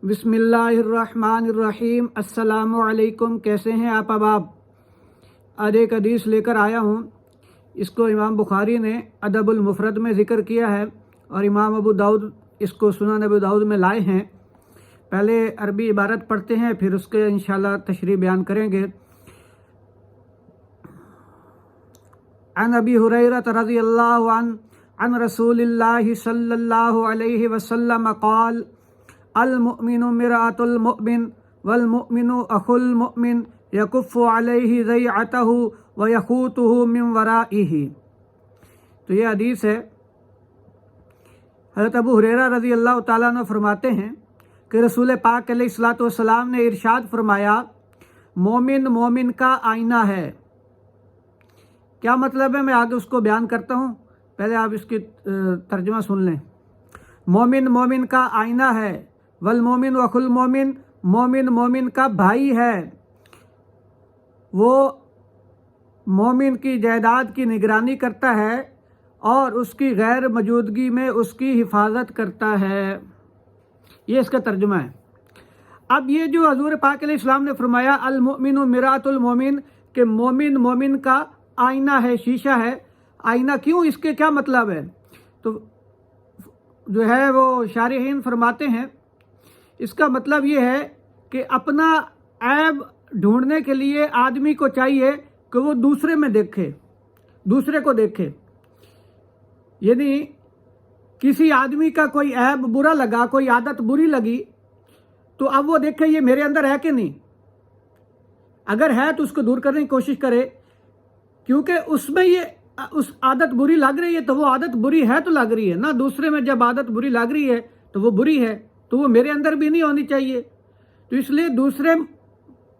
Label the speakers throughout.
Speaker 1: बिस्मिल्लाहिर्रहमानिर्रहीम। अस्सलामु अलैकुम। कैसे हैं आप अहबाब? आज एक हदीस लेकर आया हूँ। इसको इमाम बुखारी ने अदबुल मुफरद में ज़िक्र किया है और इमाम अबू दाऊद इसको सुनन अबू दाऊद में लाए हैं। पहले अरबी इबारत पढ़ते हैं, फिर उसके इंशाल्लाह तशरीह बयान करेंगे। अन अबी हुरैरा रज़ियल्लाहु अन रसूलिल्लाहि सल्लल्लाहु अलैहि वसल्लम क़ाल अल मुमिनु मिरातुल मुमिन वल मुमिनु अखुल मुमिन यकुफ़्फ़ु अलैहि ज़ैअतहु व यख़ूतुहु मिन वराइही। तो ये हदीस है। हज़रत अबू हुरैरा रज़ी अल्लाह तआला अन्हु फरमाते हैं कि रसूल पाक अलैहिस्सलातु वस्सलाम ने इरशाद फरमाया, मोमिन मोमिन का आईना है। क्या मतलब है, मैं आगे उसको बयान करता हूँ, पहले आप इसकी तर्जुमा सुन लें। मोमिन मोमिन का आईना है, वल मोमिन वखुल मोमिन, मोमिन मोमिन का भाई है। वो मोमिन की जायदाद की निगरानी करता है और उसकी गैर मौजूदगी में उसकी हिफाजत करता है। ये इसका तर्जुमा है। अब ये जो हज़ूर पाक अलैहिस्सलाम ने फरमाया अल मुमिनु मिरातुल मोमिन, के मोमिन मोमिन का आईना है, शीशा है। आईना क्यों, इसके क्या मतलब है? तो जो है वो शारिहीन फरमाते हैं, इसका मतलब ये है कि अपना ऐब ढूंढने के लिए आदमी को चाहिए कि वो दूसरे में देखे, दूसरे को देखे। यानी किसी आदमी का कोई ऐब बुरा लगा, कोई आदत बुरी लगी, तो अब वो देखे ये मेरे अंदर है कि नहीं। अगर है तो उसको दूर करने की कोशिश करे, क्योंकि उसमें ये उस आदत बुरी लग रही है तो वो आदत बुरी है तो लग रही है ना। दूसरे में जब आदत बुरी लग रही है तो वो बुरी है, तो वो मेरे अंदर भी नहीं होनी चाहिए। तो इसलिए दूसरे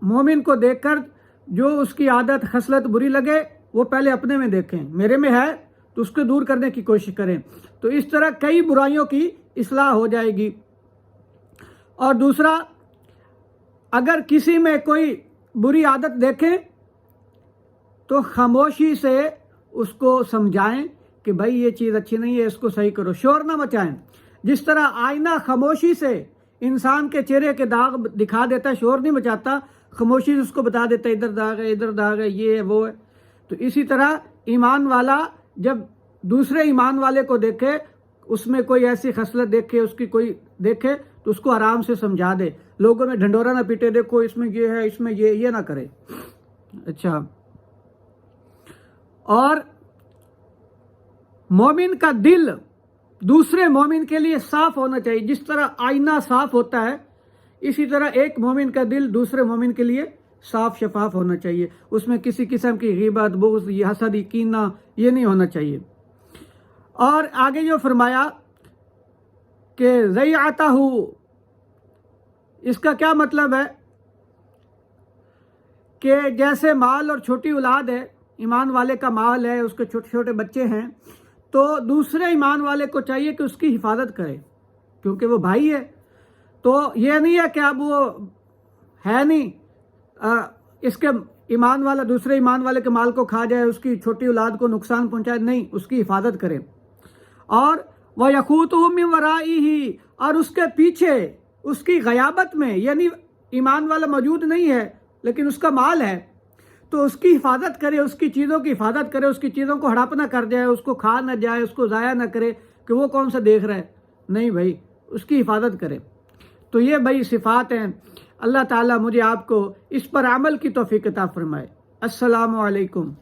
Speaker 1: मोमिन को देखकर जो उसकी आदत खसलत बुरी लगे वो पहले अपने में देखें, मेरे में है तो उसको दूर करने की कोशिश करें। तो इस तरह कई बुराइयों की इस्लाह हो जाएगी। और दूसरा, अगर किसी में कोई बुरी आदत देखें तो खामोशी से उसको समझाएं कि भाई ये चीज़ अच्छी नहीं है, इसको सही करो, शोर ना मचाएं। जिस तरह आईना खामोशी से इंसान के चेहरे के दाग दिखा देता है, शोर नहीं मचाता, खामोशी से उसको बता देता है इधर दाग है, इधर दाग है, ये है, वो है। तो इसी तरह ईमान वाला जब दूसरे ईमान वाले को देखे, उसमें कोई ऐसी खसलत देखे, उसकी कोई देखे, तो उसको आराम से समझा दे। लोगों में ढंडोरा ना पीटे, देखो इसमें ये है, इसमें ये ना करे। अच्छा, और मोमिन का दिल दूसरे मोमिन के लिए साफ होना चाहिए। जिस तरह आईना साफ होता है, इसी तरह एक मोमिन का दिल दूसरे मोमिन के लिए साफ शफाफ होना चाहिए। उसमें किसी किस्म की ग़ीबत, बुग़्ज़, हसद, कीना ये नहीं होना चाहिए। और आगे जो फरमाया कि ज़ैअतहु, इसका क्या मतलब है कि जैसे माल और छोटी औलाद है, ईमान वाले का माल है, उसके छोटे छोटे बच्चे हैं, तो दूसरे ईमान वाले को चाहिए कि उसकी हिफाजत करे, क्योंकि वो भाई है। तो ये नहीं है कि अब वो है नहीं, इसके ईमान वाला दूसरे ईमान वाले के माल को खा जाए, उसकी छोटी औलाद को नुकसान पहुंचाए, नहीं, उसकी हिफाजत करे। और वह यख़ूतुहु मिन वराइही, और उसके पीछे उसकी ग़याबत में, यानी ईमान वाला मौजूद नहीं है लेकिन उसका माल है, तो उसकी हिफाजत करे, उसकी चीज़ों की हिफाजत करे, उसकी चीज़ों को हड़प ना कर जाए, उसको खा ना जाए, उसको ज़ाया ना करे कि वो कौन सा देख रहा है। नहीं भाई, उसकी हिफाजत करे। तो ये भाई सिफ़ात हैं। अल्लाह ताला मुझे आपको इस पर अमल की तौफ़ीक़ अता फ़रमाए। अस्सलामु अलैकुम।